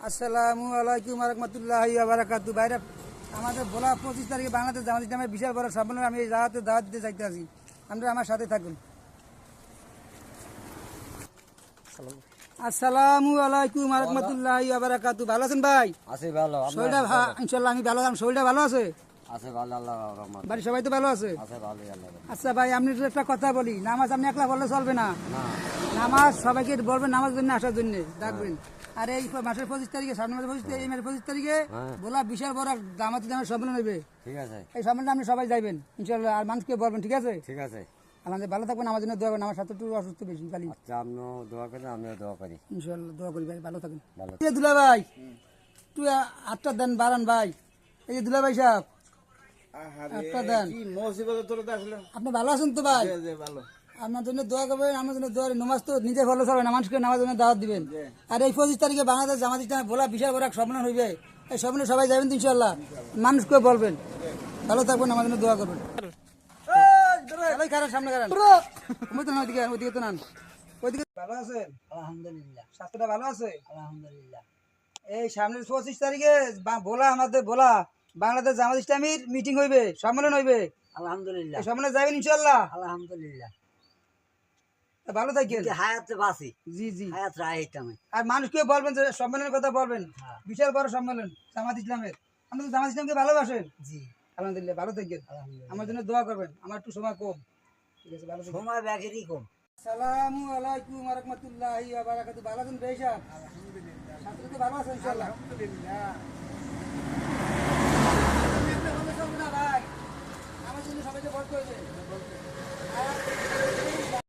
আসসালামু আলাইকুম রহমতুল্লাহি ওয়া বারাকাতুহু। ভাইরা, আমাদের ভোলা 25 তারিখে বাংলাদেশ জামাত ইসলামের বিশাল বড় সম্মেলন, আমি এই দাওয়াত দিতে চাইতে আছি। আপনারা আমার সাথে থাকুন। আসসালামু আলাইকুম রহমতুল্লাহি ওয়া বারাকাতুহু। ভালো আছেন ভাই? আছে ভালো। শরীরটা ইনশাআল্লাহ আমি ভালো আছি। শরীরটা ভালো আছে? আছে ভালো, আল্লাহর রহমত। বাড়ির সবাই তো ভালো আছে? আছে ভালো, আল্লাহর রহমত। আচ্ছা ভাই, আপনি একটা কথা বলি, নামাজ আপনি একলা বললে চলবে না। না, নামাজ সবাইকে বলবেন, নামাজ জন্য আসার জন্য ডাকবেন। আর এই মাসের 25 তারিখে, সামনে মাসের 25 তারিখে, এই মাসের 25 তারিখে বলা বিশাল বড় জামাত ইসলামের সম্মেলন হবে। ঠিক আছে, এই সম্মেলনে আপনি সবাই যাইবেন ইনশাআল্লাহ। আর মানুষকে বলবেন, ঠিক আছে? ঠিক আছে। আমাদের ভালো থাকবেন, আমার জন্য দোয়া করবেন। আমার সাথে একটু অসুস্থ বেশি খালি। আচ্ছা, আপনিও দোয়া করেন, আমিও দোয়া করি। ইনশাআল্লাহ দোয়া করি ভাই, ভালো থাকেন। ভালো। এই যে দুলা ভাই, তুই আটটা দেন, বাড়ান ভাই। এই যে দুলা ভাই সাহেব, আটটা দেন। আপনি ভালো আছেন তো ভাই? আপনার জন্য দোয়া করবেন, আমার জন্য দোয়া। নামাজ তো নিজে ভালো চলবে না, মানুষকে নামাজ জন্য দাওয়াত দিবেন। আর এই 25 তারিখে বাংলাদেশ জামাত ইসলামে ভোলা বিশাল বড় এক সম্মেলন হইবে। এই সম্মেলনে সবাই যাবেন তো ইনশাআল্লাহ। মানুষকে বলবেন, ভালো থাকবেন, আমার জন্য দোয়া করবেন। সামনে কারণ ওইদিকে তো নান, ওইদিকে। ভালো আছেন? আলহামদুলিল্লাহ, স্বাস্থ্যটা ভালো আছে? আলহামদুলিল্লাহ। এই সামনের 25 তারিখে আমাদের ভোলা বাংলাদেশ জামাত ইসলামীর মিটিং হইবে, সম্মেলন হইবে। আলহামদুলিল্লাহ, এই সম্মেলনে যাবেন ইনশাআল্লাহ। আলহামদুলিল্লাহ। ভালো থাকেন। হায়াতে বাসি, জি জি। হায়াত রাহিতামে। আর মানুষকে বলবেন যে সম্মেলনের কথা বলবেন। বিশাল বড় সম্মেলন জামাত ইসলামের। আপনি তো জামাত ইসলামকে ভালোবাসেন। জি, আলহামদুলিল্লাহ, ভালো থাকেন। আলহামদুলিল্লাহ। আমার জন্য দোয়া করবেন, আমার একটু সময় কম। ঠিক আছে, ভালো থাকেন। সময় ব্যাগেরই কম। আসসালামু আলাইকুম ওয়া রাহমাতুল্লাহি ওয়া বারাকাতুহু। ভালো আছেন ভাই সাহেব? আলহামদুলিল্লাহ। ছাত্র তো ভালো আছেন ইনশাআল্লাহ? আলহামদুলিল্লাহ। ভাই, আমার জন্য সবাইকে বলতে হইবে।